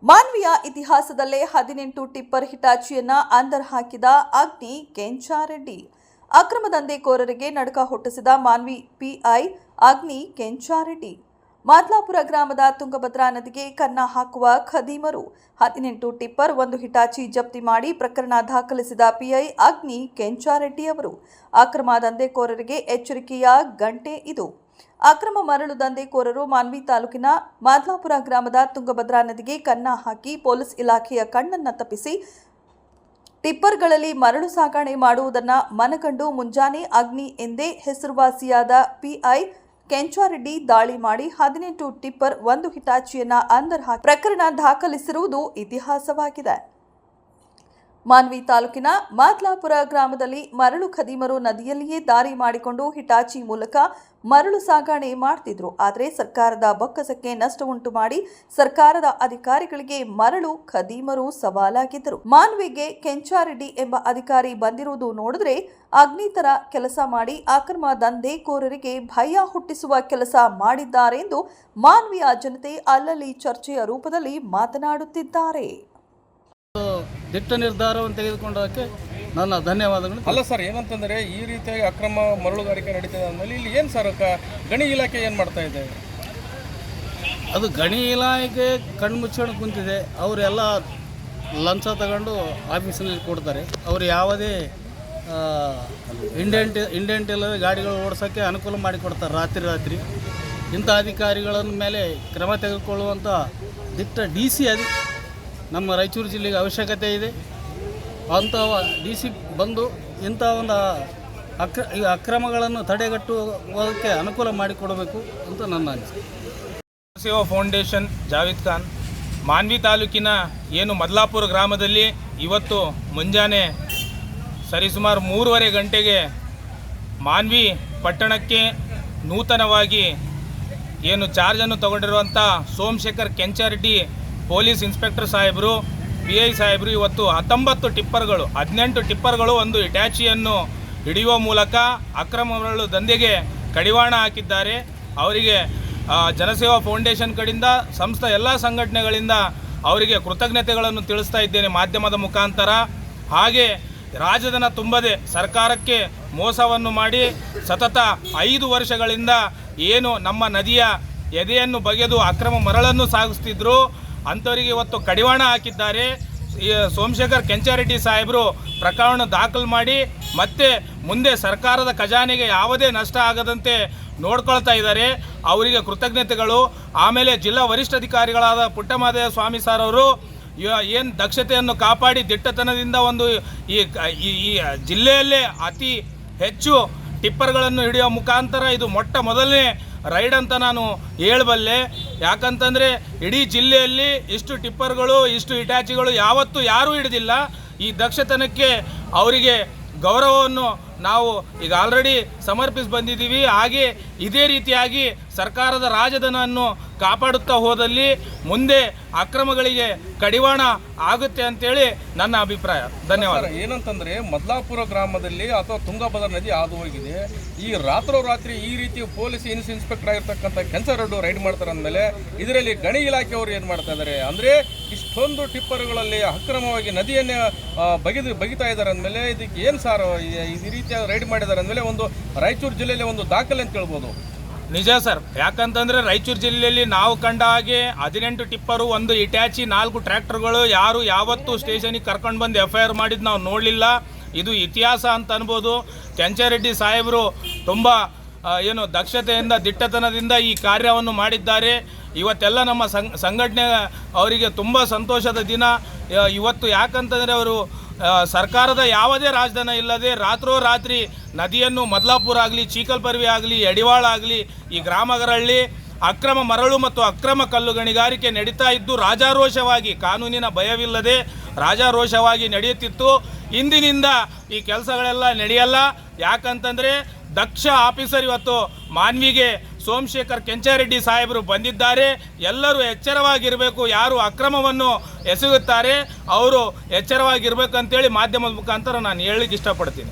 ಮಾನ್ವಿಯ ಇತಿಹಾಸದಲ್ಲೇ 18 ಟಿಪ್ಪರ್ ಹಿಟಾಚಿಯನ್ನ ಅಂದರ್ ಹಾಕಿದ ಅಗ್ನಿ ಕೆಂಚಾರೆಡ್ಡಿ. ಅಕ್ರಮ ದಂಧೆಕೋರರಿಗೆ ನಡುಕ ಹುಟ್ಟಿಸಿದ ಮಾನ್ವಿ ಪಿಐ ಅಗ್ನಿ ಕೆಂಚಾರೆಡ್ಡಿ. ಮಾದ್ಲಾಪುರ ಗ್ರಾಮದ ತುಂಗಭದ್ರಾ ನದಿಗೆ ಕನ್ನ ಹಾಕುವ ಖದೀಮರು 18 ಟಿಪ್ಪರ್ 1 ಹಿಟಾಚಿ ಜಪ್ತಿ ಮಾಡಿ ಪ್ರಕರಣ ದಾಖಲಿಸಿದ ಪಿಐ ಅಗ್ನಿ ಕೆಂಚಾರೆಡ್ಡಿ ಅವರು. ಅಕ್ರಮ ದಂಧೆಕೋರರಿಗೆ ಎಚ್ಚರಿಕೆಯ ಗಂಟೆ ಇದು. ಅಕ್ರಮ ಮರಳು ದಂಧೆಕೋರರು ಮಾನ್ವಿ ತಾಲೂಕಿನ ಮಾದ್ಲಾಪುರ ಗ್ರಾಮದ ತುಂಗಭದ್ರಾ ನದಿಗೆ ಕನ್ನ ಹಾಕಿ ಪೊಲೀಸ್ ಇಲಾಖೆಯ ಕಣ್ಣನ್ನ ತಪ್ಪಿಸಿ ಟಿಪ್ಪರ್ಗಳಲ್ಲಿ ಮರಳು ಸಾಗಣೆ ಮಾಡುವುದನ್ನು ಮನಗಂಡು ಮುಂಜಾನೆ ಅಗ್ನಿ ಎಂದೇ ಹೆಸರುವಾಸಿಯಾದ ಪಿಐ ಕೆಂಚಾರೆಡ್ಡಿ ದಾಳಿ ಮಾಡಿ 18 ಟಿಪ್ಪರ್ 1 ಹಿಟಾಚಿಯನ್ನ ಅಂದರ್ ಹಾಕಿ ಪ್ರಕರಣ ದಾಖಲಿಸಿರುವುದು ಇತಿಹಾಸವಾಗಿದೆ. ಮಾನ್ವಿ ತಾಲೂಕಿನ ಮಾದ್ಲಾಪುರ ಗ್ರಾಮದಲ್ಲಿ ಮರಳು ಖದೀಮರು ನದಿಯಲ್ಲಿಯೇ ದಾರಿ ಮಾಡಿಕೊಂಡು ಹಿಟಾಚಿ ಮೂಲಕ ಮರಳು ಸಾಗಣೆ ಮಾಡ್ತಿದ್ರು. ಆದರೆ ಸರ್ಕಾರದ ಬೊಕ್ಕಸಕ್ಕೆ ನಷ್ಟ ಉಂಟು ಮಾಡಿ ಸರ್ಕಾರದ ಅಧಿಕಾರಿಗಳಿಗೆ ಮರಳು ಖದೀಮರು ಸವಾಲಾಗಿದ್ದರು. ಮಾನ್ವಿಗೆ ಕೆಂಚಾರೆಡ್ಡಿ ಎಂಬ ಅಧಿಕಾರಿ ಬಂದಿರುವುದು ನೋಡಿದ್ರೆ ಅಗ್ನಿತರ ಕೆಲಸ ಮಾಡಿ ಅಕ್ರಮ ದಂಧೆಕೋರರಿಗೆ ಭಯ ಹುಟ್ಟಿಸುವ ಕೆಲಸ ಮಾಡಿದ್ದಾರೆ ಎಂದು ಮಾನ್ವಿಯ ಜನತೆ ಅಲ್ಲಲ್ಲಿ ಚರ್ಚೆಯ ರೂಪದಲ್ಲಿ ಮಾತನಾಡುತ್ತಿದ್ದಾರೆ. ದಿಟ್ಟ ನಿರ್ಧಾರವನ್ನು ತೆಗೆದುಕೊಂಡದಕ್ಕೆ ನನ್ನ ಧನ್ಯವಾದಗಳು. ಅಲ್ಲ ಸರ್, ಏನಂತಂದರೆ ಈ ರೀತಿಯಾಗಿ ಅಕ್ರಮ ಮರಳುಗಾರಿಕೆ ನಡೀತಿದೆ ಅಂದಮೇಲೆ ಇಲ್ಲಿ ಏನು ಸರ್ ಗಣಿ ಇಲಾಖೆ ಏನು ಮಾಡ್ತಾ ಇದೆ? ಅದು ಗಣಿ ಇಲಾಖೆ ಕಣ್ಮುಚ್ಕೊಂಡು ಕುಂತಿದೆ. ಅವರೆಲ್ಲ ಲಂಚ ತಗೊಂಡು ಆಫೀಸಿನಲ್ಲಿ ಕೊಡ್ತಾರೆ. ಅವರು ಯಾವುದೇ ಇಂಡೆಂಟ್ ಇಲ್ಲದೆ ಗಾಡಿಗಳು ಓಡಿಸೋಕ್ಕೆ ಅನುಕೂಲ ಮಾಡಿಕೊಡ್ತಾರೆ ರಾತ್ರಿ. ಇಂಥ ಅಧಿಕಾರಿಗಳ ಮೇಲೆ ಕ್ರಮ ತೆಗೆದುಕೊಳ್ಳುವಂಥ ದಿಟ್ಟ DC ನಮ್ಮ ರಾಯಚೂರು ಜಿಲ್ಲೆಗೆ ಅವಶ್ಯಕತೆ ಇದೆ. ಅಂಥ DC ಬಂದು ಇಂಥ ಒಂದು ಅಕ್ರಮಗಳನ್ನು ತಡೆಗಟ್ಟುವುದಕ್ಕೆ ಅನುಕೂಲ ಮಾಡಿಕೊಡಬೇಕು ಅಂತ ನನ್ನ ಅನಿಸಿಕೆ. ಸೇವಾ ಫೌಂಡೇಶನ್ ಜಾವೇದ್ ಖಾನ್ ಮಾನ್ವಿ ತಾಲೂಕಿನ ಏನು ಮದ್ಲಾಪುರ ಗ್ರಾಮದಲ್ಲಿ ಇವತ್ತು ಮುಂಜಾನೆ ಸರಿಸುಮಾರು 3:30 ಗಂಟೆಗೆ ಮಾನ್ವಿ ಪಟ್ಟಣಕ್ಕೆ ನೂತನವಾಗಿ ಏನು ಚಾರ್ಜನ್ನು ತಗೊಂಡಿರುವಂಥ ಸೋಮಶೇಖರ್ ಕೆಂಚಾರೆಡ್ಡಿ ಪೊಲೀಸ್ ಇನ್ಸ್ಪೆಕ್ಟರ್ ಸಾಹೇಬರು, PI ಸಾಹೇಬರು ಇವತ್ತು 18 ಟಿಪ್ಪರ್ಗಳು ಒಂದು ಹಿಟಾಚಿಯನ್ನು ಹಿಡಿಯುವ ಮೂಲಕ ಅಕ್ರಮ ಮರಳು ದಂಧೆಗೆ ಕಡಿವಾಣ ಹಾಕಿದ್ದಾರೆ. ಅವರಿಗೆ ಜನಸೇವಾ ಫೌಂಡೇಶನ್ ಕಡೆಯಿಂದ ಸಂಸ್ಥೆ ಎಲ್ಲ ಸಂಘಟನೆಗಳಿಂದ ಅವರಿಗೆ ಕೃತಜ್ಞತೆಗಳನ್ನು ತಿಳಿಸ್ತಾ ಇದ್ದೇನೆ ಮಾಧ್ಯಮದ ಮುಖಾಂತರ. ಹಾಗೆ ರಾಜಧನ ತುಂಬದೆ ಸರ್ಕಾರಕ್ಕೆ ಮೋಸವನ್ನು ಮಾಡಿ ಸತತ 5 ವರ್ಷಗಳಿಂದ ಏನು ನಮ್ಮ ನದಿಯ ಎದೆಯನ್ನು ಬಗೆದು ಅಕ್ರಮ ಮರಳನ್ನು ಸಾಗಿಸ್ತಿದ್ರು ಅಂಥವರಿಗೆ ಇವತ್ತು ಕಡಿವಾಣ ಹಾಕಿದ್ದಾರೆ. ಸೋಮಶೇಖರ್ ಕೆಂಚಾರೆಡ್ಡಿ ಸಾಹೇಬರು ಪ್ರಕರಣ ದಾಖಲು ಮಾಡಿ ಮತ್ತೆ ಮುಂದೆ ಸರ್ಕಾರದ ಖಜಾನೆಗೆ ಯಾವುದೇ ನಷ್ಟ ಆಗದಂತೆ ನೋಡ್ಕೊಳ್ತಾ ಇದ್ದಾರೆ. ಅವರಿಗೆ ಕೃತಜ್ಞತೆಗಳು. ಆಮೇಲೆ ಜಿಲ್ಲಾ ವರಿಷ್ಠಾಧಿಕಾರಿಗಳಾದ ಪುಟ್ಟಮಹದೇವ ಸ್ವಾಮಿ ಸರ್ ಅವರು ಏನು ದಕ್ಷತೆಯನ್ನು ಕಾಪಾಡಿ ದಿಟ್ಟತನದಿಂದ ಒಂದು ಈ ಜಿಲ್ಲೆಯಲ್ಲೇ ಅತಿ ಹೆಚ್ಚು ಟಿಪ್ಪರ್ಗಳನ್ನು ಹಿಡಿಯುವ ಮುಖಾಂತರ ಇದು ಮೊದಲನೇ ರೈಡ್ ಅಂತ ನಾನು ಹೇಳಬಲ್ಲೆ. ಯಾಕಂತಂದರೆ ಇಡೀ ಜಿಲ್ಲೆಯಲ್ಲಿ ಇಷ್ಟು ಟಿಪ್ಪರ್ಗಳು ಇಷ್ಟು ಹಿಟಾಚಿಗಳು ಯಾವತ್ತೂ ಯಾರೂ ಹಿಡಿದಿಲ್ಲ. ಈ ದಕ್ಷತನಕ್ಕೆ ಅವರಿಗೆ ಗೌರವವನ್ನು ನಾವು ಈಗ ಆಲ್ರೆಡಿ ಸಮರ್ಪಿಸಿ ಬಂದಿದ್ದೀವಿ. ಹಾಗೆ ಇದೇ ರೀತಿಯಾಗಿ ಸರ್ಕಾರದ ರಾಜಧನವನ್ನು ಕಾಪಾಡುತ್ತಾ ಹೋದಲ್ಲಿ ಮುಂದೆ ಅಕ್ರಮಗಳಿಗೆ ಕಡಿವಾಣ ಆಗುತ್ತೆ ಅಂತೇಳಿ ನನ್ನ ಅಭಿಪ್ರಾಯ. ಧನ್ಯವಾದ. ಏನಂತಂದರೆ ಮದ್ಲಾಪುರ ಗ್ರಾಮದಲ್ಲಿ ಅಥವಾ ತುಂಗಭದ್ರಾ ನದಿ ಹಾದು ಹೋಗಿದೆ. ಈ ರಾತ್ರೋರಾತ್ರಿ ಈ ರೀತಿ ಪೊಲೀಸ್ ಇನ್ಸ್ಪೆಕ್ಟರ್ ಆಗಿರ್ತಕ್ಕಂಥ ಕೆಂಚಾರೆಡ್ಡಿ ರೈಡ್ ಮಾಡ್ತಾರೆ ಅಂದಮೇಲೆ ಇದರಲ್ಲಿ ಗಣಿ ಇಲಾಖೆಯವರು ಏನು ಮಾಡ್ತಾ ಇದ್ದಾರೆ ಅಂದರೆ ಇಷ್ಟೊಂದು ಟಿಪ್ಪರ್ಗಳಲ್ಲಿ ಅಕ್ರಮವಾಗಿ ನದಿಯನ್ನೇ ಬಗಿತಾ ಇದ್ದಾರೆ ಅಂದಮೇಲೆ ಇದಕ್ಕೆ ಏನು ಸಾರು ಈ ರೀತಿಯ ರೈಡ್ ಮಾಡಿದ್ದಾರೆ ಅಂದಮೇಲೆ ಒಂದು ರಾಯಚೂರು ಜಿಲ್ಲೆಯಲ್ಲಿ ಒಂದು ದಾಖಲೆ ಅಂತ ಹೇಳ್ಬೋದು. ನಿಜ ಸರ್. ಯಾಕಂತಂದರೆ ರಾಯಚೂರು ಜಿಲ್ಲೆಯಲ್ಲಿ ನಾವು ಕಂಡ ಹಾಗೆ 18 ಟಿಪ್ಪರು 1 ಹಿಟಾಚಿ 4 ಟ್ರ್ಯಾಕ್ಟರ್ಗಳು ಯಾರು ಯಾವತ್ತೂ ಸ್ಟೇಷನಿಗೆ ಕರ್ಕೊಂಡು ಬಂದು FIR ಮಾಡಿದ್ದು ನಾವು ನೋಡಲಿಲ್ಲ. ಇದು ಇತಿಹಾಸ ಅಂತ ಅನ್ಬೋದು. ಕೆಂಚಾರೆಡ್ಡಿ ಸಾಹೇಬರು ತುಂಬ ಏನು ದಕ್ಷತೆಯಿಂದ ದಿಟ್ಟತನದಿಂದ ಈ ಕಾರ್ಯವನ್ನು ಮಾಡಿದ್ದಾರೆ. ಇವತ್ತೆಲ್ಲ ನಮ್ಮ ಸಂಘಟನೆ ಅವರಿಗೆ ತುಂಬ ಸಂತೋಷದ ದಿನ ಇವತ್ತು. ಯಾಕಂತಂದರೆ ಅವರು ಸರ್ಕಾರದ ಯಾವುದೇ ರಾಜಧನ ಇಲ್ಲದೆ ರಾತ್ರೋರಾತ್ರಿ ನದಿಯನ್ನು ಮದ್ಲಾಪುರ ಆಗಲಿ, ಚೀಕಲ್ಪರ್ವಿ ಆಗಲಿ, ಯಡಿವಾಳ ಆಗಲಿ ಈ ಗ್ರಾಮಗಳಲ್ಲಿ ಅಕ್ರಮ ಮರಳು ಮತ್ತು ಅಕ್ರಮ ಕಲ್ಲು ಗಣಿಗಾರಿಕೆ ನಡೀತಾ ಇದ್ದು ರಾಜಾರೋಷವಾಗಿ, ಕಾನೂನಿನ ಭಯವಿಲ್ಲದೆ ರಾಜಾರೋಷವಾಗಿ ನಡೆಯುತ್ತಿತ್ತು. ಇಂದಿನಿಂದ ಈ ಕೆಲಸಗಳೆಲ್ಲ ನಡೆಯಲ್ಲ. ಯಾಕಂತಂದರೆ ದಕ್ಷ ಆಫೀಸರ್ ಇವತ್ತು ಮಾನ್ವಿಗೆ ಸೋಮಶೇಖರ್ ಕೆಂಚಾರೆಡ್ಡಿ ಸಾಹೇಬರು ಬಂದಿದ್ದಾರೆ. ಎಲ್ಲರೂ ಎಚ್ಚರವಾಗಿರಬೇಕು. ಯಾರು ಅಕ್ರಮವನ್ನು ಎಸಗುತ್ತಾರೆ ಅವರು ಎಚ್ಚರವಾಗಿರಬೇಕು ಅಂತೇಳಿ ಮಾಧ್ಯಮದ ಮುಖಾಂತರ ನಾನು ಹೇಳಲಿಕ್ಕೆ ಇಷ್ಟಪಡ್ತೀನಿ.